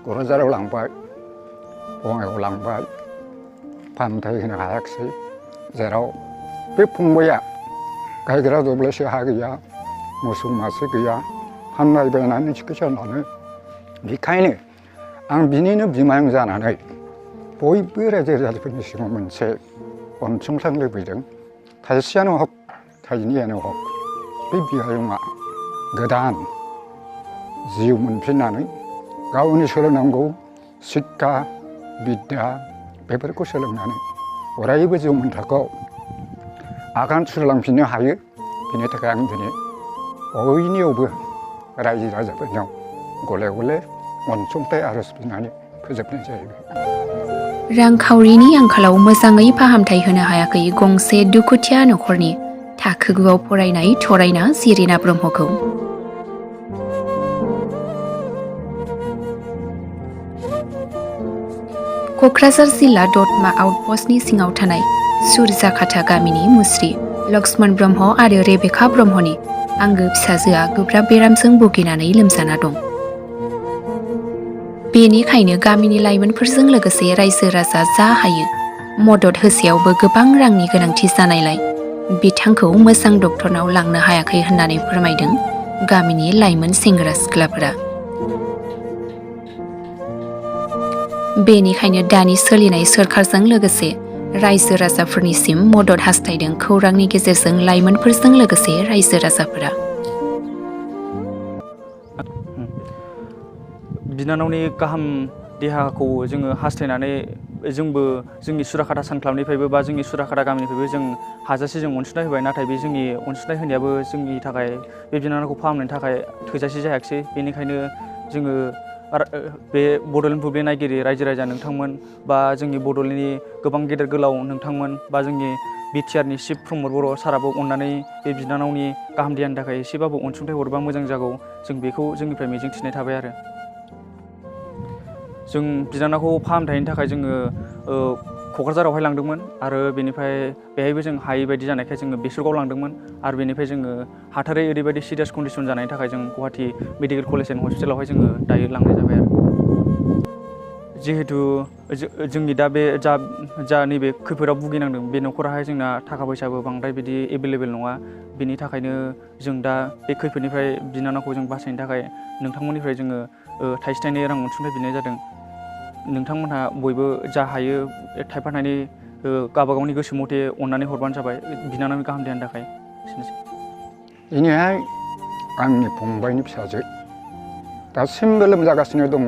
क'क्राझाराव लांबाय बङाइगाव लांबाय फाहामथाय होनो हायाखिसै जेराव बे फंबाया गायग्रा दब्लायसे हा गैया मोसौ मासे गैया फाननाय बायनानै चिकित्सा लानो बेखायनो आं बिनिनो बिमायं जानानै बयबो रायजो राजाफोरनि सिगाङाव मोनसे अनसुंथाइ लुबैदों थाइसेयानो हक थाइनैयानो हक बे बिमायंआ गोदान जिउ मोनफिननानै गावनि सोलोंनांगौ शिक्षा बिद्या बेफोरखौ सोलोंनानै अरायबो जिउ मोनथाखौ आगान सुरलांफिननो हायो बिनि थाखाय आं दिनै बयनियावबो रायजो राजाफोरनियाव गले गले अनसुंथाइ आरज बिनानै फोजोबनाय जाहैबाय। रांखावरिनि आंखालाव मोजाङै फाहामथाय होनो हायाखै गंसे दुखुथिया नखरनि थाखो 9आव फरायनाय थरायना जिरिना ब्रह्मखौ। क'क्राझार जिल्ला दतमा आउटपस्टनि सिङाव थानाय सुरजाखाथा गामिनि मुस्रि लक्ष्मण ब्रह्म आरो रेबेका ब्रह्मनि आंगो फिसाजोआ गोब्राब बेरामजों भुगिनानै लोमजाना दं। बेनिखायनो गामिनि लाइमोनफोरजों लोगोसे रायजो राजा जा हायो मदद होसेयावबो गोबां रांनि गोनांथि जानायलाय बिथांखौ मोजां डक्टरनाव लांनो हायाखै होननानै फोरमायदों गामिनि लाइमोन सेंग्रा सिख्लाफोरा। बेनिखायनो दानि सोलिनाय सोरखारजों लोगोसे रायजो राजाफोरनिसिम मदद हास्थायदों खौरांनि गेजेरजों लाइमोनफोरजों लोगोसे रायजो राजाफोरा। बिनानावनि गाहाम देहाखौ जोङो हास्थायनानै जोंबो जोंनि सुराखाथा सानख्लाबनिफ्रायबो बा जोंनि सुराखाथा गामिनिफ्रायबो जों हाजासे जों अनसुंथाइ होबाय नाथाय बे जोंनि अनसुंथाइ होनायाबो जोंनि थाखाय बे बिनानावखौ फाहामनायनि थाखाय थोजासे जायाखिसै। बेनिखायनो जोङो बे बड'लेण्ड बुब्लि नायगिरि रायजो राजा नोंथांमोन बा जोंनि बड'लेण्डनि गोबां गेदेर गोलाव नोंथांमोन बा जोंनि बिटिआरनि चिफ प्रमद बर' साराबो अननानै बे बिनानावनि गाहाम देहानि थाखाय एसेबाबो अनसुंथाइ हरबा मोजां जागौ जों बेखौ जोंनिफ्राय मिजिंथिनाय थाबाय आरो। जों बिनानावखौ फाहामथायनि थाखाय जोङो क'क्राझारावहाय लांदोंमोन आरो बेनिफ्राय बेहायबो जों हायै बायदि जानायखाय जोङो बेसरगाव लांदोंमोन आरो बेनिफ्राय जोङो हाथारै ओरैबायदि सिरियास कन्डिसन जानायनि थाखाय जों गुवाहाटि मेडिकेल कलेज एन्ड हस्पिटालावहाय जोङो दायो लांनाय जाबाय आरो। जिहेतु जोंनि दा बे जा नैबे खैफोदाव भुगिनांदों बे न'खराहाय जोंना थाखा फैसाबो बांद्राय बिदि एभेलेबेल नङा बेनि थाखायनो जों दा बे खैफोदनिफ्राय बिनानावखौ जों बासायनो थाखाय नोंथांमोननिफ्राय जोङो थाइसे थाइनै रां अनसुंथाइ बिनाय जादों। नोंथांमोनहा बयबो जा हायो थाइफा थाइनै गावबागावनि गोसो मथे अननानै हरबानो जाबाय बिनानावनि गाहाम देहानि थाखाय एसेनोसै। दिनैहाय आंनि फंबायनि फिसाजो दासिमबो लोमजागासिनो दङ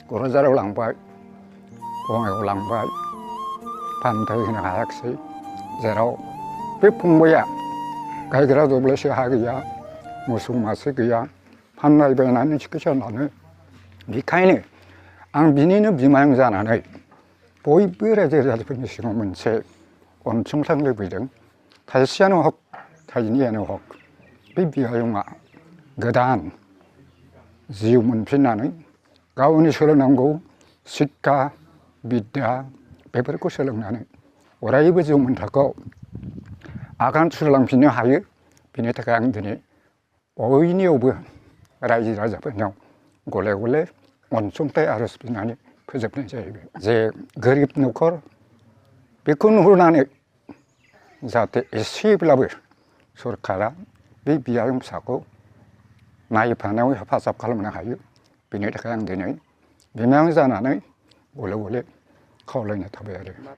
क'क्राझाराव लांबाय बङाइगाव लांबाय फाहामथाय होनो हायाखिसै जेराव बे फंबाया गायग्रा दब्लायसे हा गैया मोसौ मासे गैया फाननाय बायनानै चिकित्सा लानो बेखायनो आं बिनिनो बिमायं जानानै बयबो रायजो राजाफोरनि सिगाङाव मोनसे अनसुंथाइ लुबैदों थाइसेयानो हक थाइनैयानो हक बे बिमायंआ गोदान जिउ मोनफिननानै गावनि सोलोंनांगौ शिक्षा बिद्या बेफोरखौ सोलोंनानै अरायबो जिउ मोनथाखौ आगान सुरलांफिननो हायो बिनि थाखाय आं दिनै बयनियावबो रायजो राजाफोरनियाव गले गले अनसुंथाइ आरज बिनानै फोजोबनाय जाहैबाय। जे गोरिब न'खर बेखौ नुहुरनानै जाहाथे एसेब्लाबो सरकारा बे बियायं फिसाखौ नायफानायाव हेफाजाब खालामनो हायो बेनि थाखाय आं दिनै बिमायं जानानै गले गले खावलायनाय थाबाय आरो।